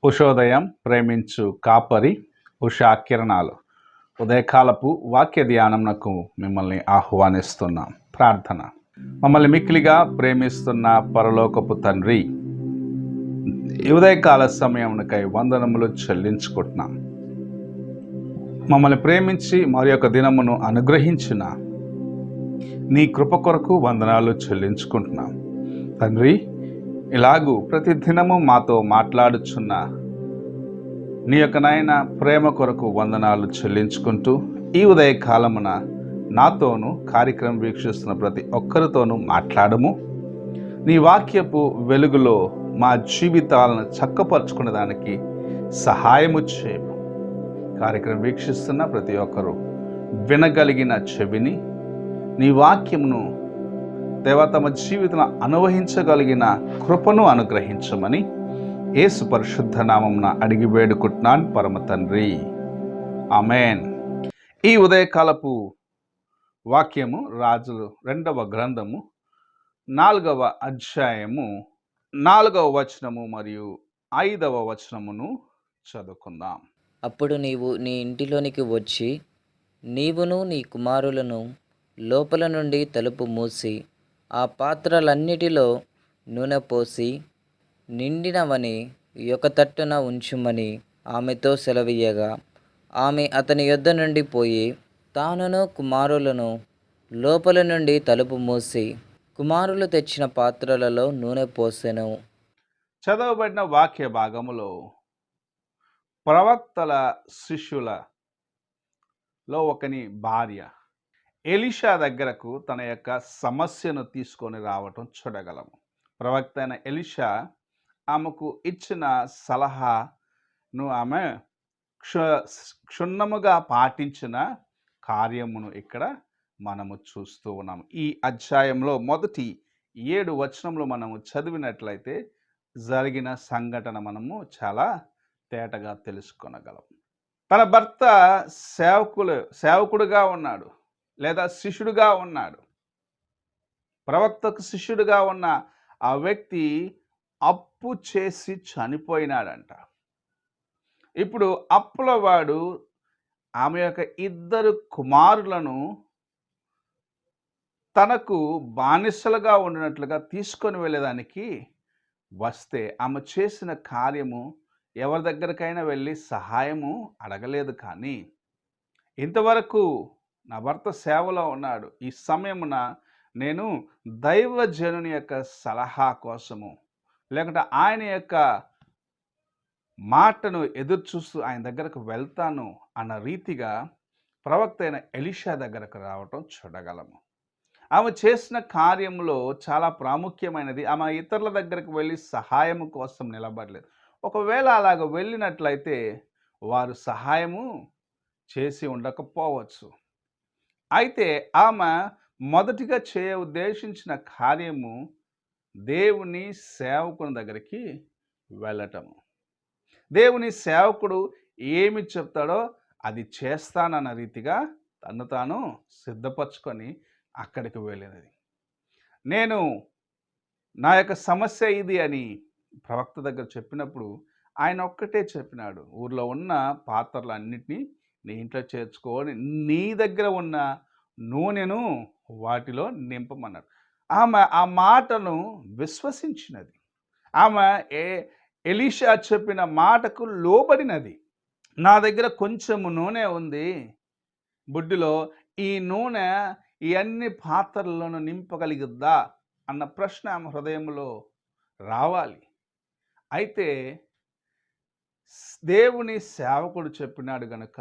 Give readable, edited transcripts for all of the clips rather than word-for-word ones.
ఉషోదయం ప్రేమించు కాపరి ఉషా కిరణాలు ఉదయకాలపు వాక్య ధ్యానంకు మిమ్మల్ని ఆహ్వానిస్తున్నాం. ప్రార్థన. మమ్మల్ని మిక్కిలిగా ప్రేమిస్తున్న పరలోకపు తండ్రి, ఈ ఉదయకాల సమయమునకై వందనములు చెల్లించుకుంటున్నాం. మమ్మల్ని ప్రేమించి మరి యొక్క దినమును అనుగ్రహించిన నీ కృప కొరకు వందనాలు చెల్లించుకుంటున్నాం తండ్రి. ఇలాగూ ప్రతి దినము మాతో మాట్లాడుచున్న నీ యొక్క నాయన ప్రేమ కొరకు వందనాలు చెల్లించుకుంటూ ఈ ఉదయ కాలమున నాతోనూ కార్యక్రమం వీక్షిస్తున్న ప్రతి ఒక్కరితోనూ మాట్లాడము. నీ వాక్యపు వెలుగులో మా జీవితాలను చక్కపరుచుకునే దానికి సహాయము చేయము. కార్యక్రమం వీక్షిస్తున్న ప్రతి ఒక్కరూ వినగలిగిన చెవిని, నీ వాక్యమును దేవా తమ జీవితంలో అనుభవించగలిగిన కృపను అనుగ్రహించమని యేసు పరిశుద్ధ నామమున అడిగి వేడుకుంటున్నాను పరమ తండ్రి, ఆమేన్. ఈ ఉదయకాలపు వాక్యము రాజులు 2వ గ్రంథము 4వ అధ్యాయము 4వ వచనము మరియు 5వ వచనమును చదువుకుందాం. అప్పుడు నీవు నీ ఇంటిలోనికి వచ్చి నీవును నీ కుమారులను లోపల నుండి తలుపు మూసి ఆ పాత్రలన్నిటిలో నూనె పోసి నిండినవని ఒక తట్టున ఉంచుమని ఆమెతో సెలవీయగా, ఆమె అతని యొద్ద నుండి పోయి తానును కుమారులను లోపల నుండి తలుపు మూసి కుమారులు తెచ్చిన పాత్రలలో నూనె పోసెను. చదవబడిన వాక్య భాగములో ప్రవక్తల శిష్యులలో ఒకని భార్య ఎలీషా దగ్గరకు తన యొక్క సమస్యను తీసుకొని రావటం చూడగలము. ప్రవక్త అయిన ఎలీషా ఆమెకు ఇచ్చిన సలహాను ఆమె క్షుణ్ణముగా పాటించిన కార్యమును ఇక్కడ మనము చూస్తూ ఉన్నాము. ఈ అధ్యాయంలో మొదటి 7 వచనంలో మనము చదివినట్లయితే జరిగిన సంఘటన మనము చాలా తేటగా తెలుసుకొనగలం. తన భర్త సేవకుడుగా ఉన్నాడు లేదా శిష్యుడుగా ఉన్నాడు. ప్రవక్తకు శిష్యుడుగా ఉన్న ఆ వ్యక్తి అప్పు చేసి చనిపోయినాడంట. ఇప్పుడు అప్పుల వాడు ఆమె యొక్క 2 కుమారులను తనకు బానిసలుగా ఉండినట్లుగా తీసుకొని వెళ్ళేదానికి వస్తే ఆమె చేసిన కార్యము ఎవరి దగ్గరికైనా వెళ్ళి సహాయము అడగలేదు. కానీ ఇంతవరకు నా భర్త సేవలో ఉన్నాడు, ఈ సమయమున నేను దైవజనుని యొక్క సలహా కోసము లేకుంటే ఆయన యొక్క మాటను ఎదురు చూస్తూ ఆయన దగ్గరకు వెళ్తాను అన్న రీతిగా ప్రవక్త అయిన ఎలీషా దగ్గరకు రావటం చూడగలము. ఆమె చేసిన కార్యంలో చాలా ప్రాముఖ్యమైనది. ఆమె ఇతరుల దగ్గరకు వెళ్ళి సహాయం కోసం నిలబడలేదు. ఒకవేళ అలాగ వెళ్ళినట్లయితే వారు సహాయము చేసి ఉండకపోవచ్చు. అయితే ఆమె మొదటిగా ఉద్దేశించిన కార్యము దేవుని సేవకుని దగ్గరికి వెళ్ళటము. దేవుని సేవకుడు ఏమి చెప్తాడో అది చేస్తానన్న రీతిగా తను తాను సిద్ధపరచుకొని అక్కడికి వెళ్ళినది. నేను నా యొక్క సమస్య ఇది అని ప్రవక్త దగ్గర చెప్పినప్పుడు ఆయన ఒక్కటే చెప్పినాడు, ఊర్లో ఉన్న పాత్రలన్నిటినీ నీ ఇంట్లో చేర్చుకొని నీ దగ్గర ఉన్న నూనెను వాటిలో నింపమన్నాడు. ఆమె ఆ మాటను విశ్వసించినది. ఆమె ఎలీషా చెప్పిన మాటకు లోబడినది. నా దగ్గర కొంచెము నూనె ఉంది బుడ్డిలో, ఈ నూనె ఈ అన్ని పాత్రలను నింపగలిగిద్దా అన్న ప్రశ్న ఆమె హృదయంలో రావాలి. అయితే దేవుని సేవకుడు చెప్పినాడు గనుక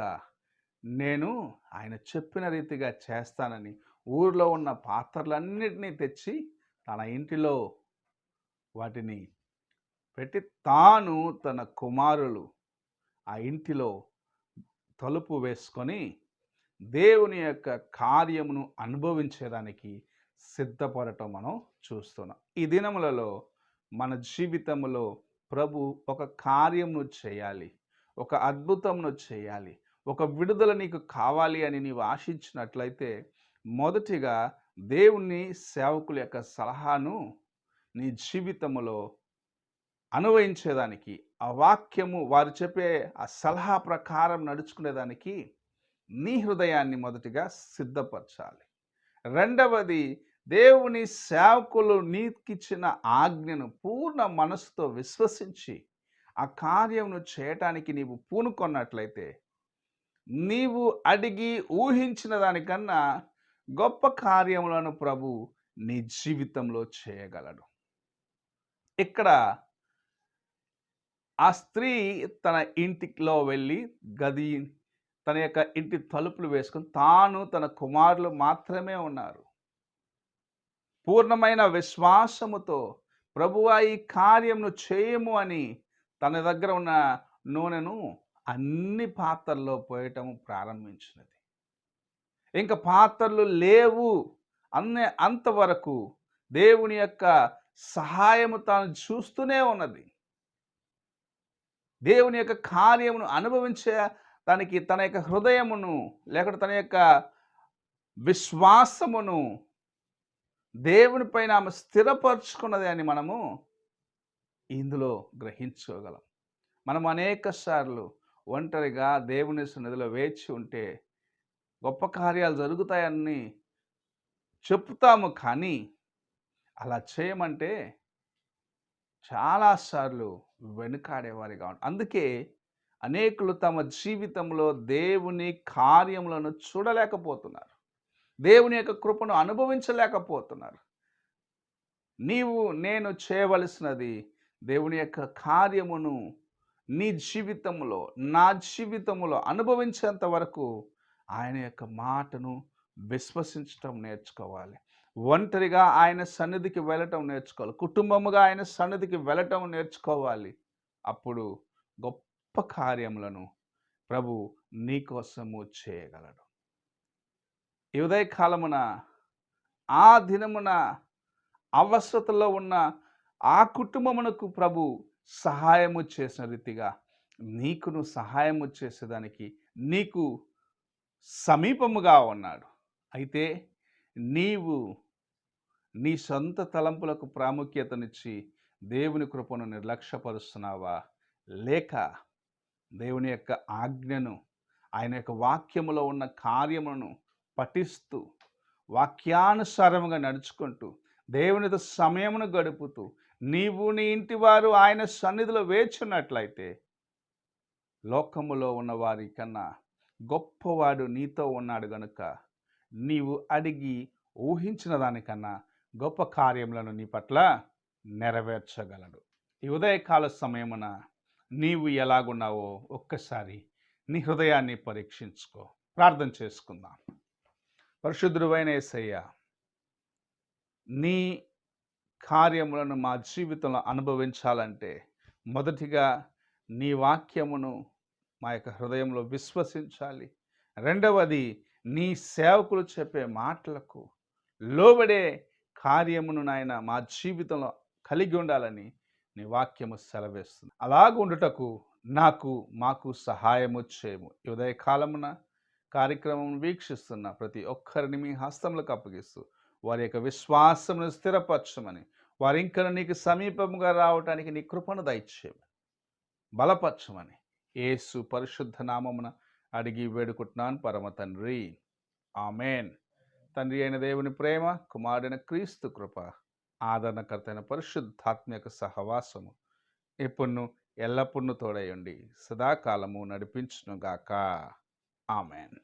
నేను ఆయన చెప్పిన రీతిగా చేస్తానని ఊరిలో ఉన్న పాత్రలన్నిటినీ తెచ్చి తన ఇంటిలో వాటిని పెట్టి తాను తన కుమారులు ఆ ఇంటిలో తలుపు వేసుకొని దేవుని యొక్క కార్యమును అనుభవించేదానికి సిద్ధపడటం మనం చూస్తున్నాం. ఈ దినములలో మన జీవితంలో ప్రభు ఒక కార్యమును చేయాలి, ఒక అద్భుతమును చేయాలి, ఒక విడుదల నీకు కావాలి అని నీవు ఆశించినట్లయితే మొదటిగా దేవుని సేవకుల యొక్క సలహాను నీ జీవితంలో అనువయించేదానికి, ఆ వాక్యము వారు చెప్పే ఆ సలహా ప్రకారం నడుచుకునేదానికి నీ హృదయాన్ని మొదటిగా సిద్ధపరచాలి. రెండవది, దేవుని సేవకులు నీకిచ్చిన ఆజ్ఞను పూర్ణ మనసుతో విశ్వసించి ఆ కార్యమును చేయటానికి నీవు పూనుకొన్నట్లయితే నీవు అడిగి ఊహించిన దానికన్నా గొప్ప కార్యములను ప్రభు నీ జీవితంలో చేయగలడు. ఇక్కడ ఆ స్త్రీ తన ఇంటిలో వెళ్ళి తన యొక్క ఇంటి తలుపులు వేసుకొని తాను తన కుమారులు మాత్రమే ఉన్నారు. పూర్ణమైన విశ్వాసముతో ప్రభువా ఈ కార్యమును చేయము అని తన దగ్గర ఉన్న నూనెను అన్ని పాత్రల్లో పోయటం ప్రారంభించినది. ఇంకా పాత్రలు లేవు అంతవరకు దేవుని యొక్క సహాయము తాను చూస్తూనే ఉన్నది. దేవుని యొక్క కార్యమును అనుభవించే దానికి తన యొక్క హృదయమును లేకపోతే తన యొక్క విశ్వాసమును దేవునిపైన ఆమె స్థిరపరుచుకున్నది అని మనము ఇందులో గ్రహించుకోగలం. మనం అనేక సార్లు ఒంటరిగా దేవుని సన్నిధిలో వేచి ఉంటే గొప్ప కార్యాలు జరుగుతాయని చెప్తాము, కానీ అలా చేయమంటే చాలాసార్లు వెనుకాడేవారిగా ఉంటారు. అందుకే అనేకులు తమ జీవితంలో దేవుని కార్యములను చూడలేకపోతున్నారు, దేవుని యొక్క కృపను అనుభవించలేకపోతున్నారు. నేను చేయవలసినది దేవుని యొక్క కార్యమును నీ జీవితంలో, నా జీవితంలో అనుభవించేంత వరకు ఆయన యొక్క మాటను విశ్వసించటం నేర్చుకోవాలి. ఒంటరిగా ఆయన సన్నిధికి వెళ్ళటం నేర్చుకోవాలి. కుటుంబముగా ఆయన సన్నిధికి వెళ్ళటం నేర్చుకోవాలి. అప్పుడు గొప్ప కార్యములను ప్రభు నీకోసము చేయగలడు. ఈ ఉదయకాలమున ఆ దినమున అవసరతలో ఉన్న ఆ కుటుంబమునకు ప్రభు సహాయము చేసిన రీతిగా నీకును సహాయము చేసేదానికి నీకు సమీపముగా ఉన్నాడు. అయితే నీవు నీ సొంత తలంపులకు ప్రాముఖ్యతనిచ్చి దేవుని కృపను నిర్లక్ష్యపరుస్తున్నావా? లేక దేవుని యొక్క ఆజ్ఞను, ఆయన యొక్క వాక్యములో ఉన్న కార్యములను పఠిస్తూ వాక్యానుసారముగా నడుచుకుంటూ దేవునితో సమయమును గడుపుతూ నీవు నీ ఇంటి వారు ఆయన సన్నిధిలో వేచున్నట్లయితే లోకములో ఉన్న వారి కన్నా గొప్పవాడు నీతో ఉన్నాడు గనుక నీవు అడిగి ఊహించిన దానికన్నా గొప్ప కార్యములను నీ పట్ల నెరవేర్చగలడు. ఈ ఉదయకాల సమయమున నీవు ఎలాగున్నావో ఒక్కసారి నీ హృదయాన్ని పరీక్షించుకో. ప్రార్థన చేసుకుందాం. పరిశుద్ధుడైన యేసయ్య, నీ కార్యములను మా జీవితంలో అనుభవించాలంటే మొదటిగా నీ వాక్యమును మా యొక్క హృదయంలో విశ్వసించాలి. రెండవది, నీ సేవకులు చెప్పే మాటలకు లోబడే కార్యమును నాయన మా జీవితంలో కలిగి ఉండాలని నీ వాక్యము సెలవేస్తుంది. అలాగుండుటకు మాకు సహాయము చేయము. ఈ ఉదయకాలమున కార్యక్రమం వీక్షిస్తున్న ప్రతి ఒక్కరిని మీ హస్తములకు అప్పగిస్తూ వారి యొక్క విశ్వాసమును స్థిరపరచమని, వారి ఇంకా నీకు సమీపముగా రావటానికి నీ కృపను దయచేయమని, బలపరచమని యేసు పరిశుద్ధ నామమున అడిగి వేడుకుంటున్నాను పరమ తండ్రి. ఆమెన్. తండ్రి అయిన దేవుని ప్రేమ, కుమారుడైన క్రీస్తు కృప, ఆదరణకర్త అయిన పరిశుద్ధాత్మక సహవాసము ఎప్పుడును ఎల్లప్పుడూ తోడయండి సదాకాలము నడిపించునుగాక. ఆమెన్.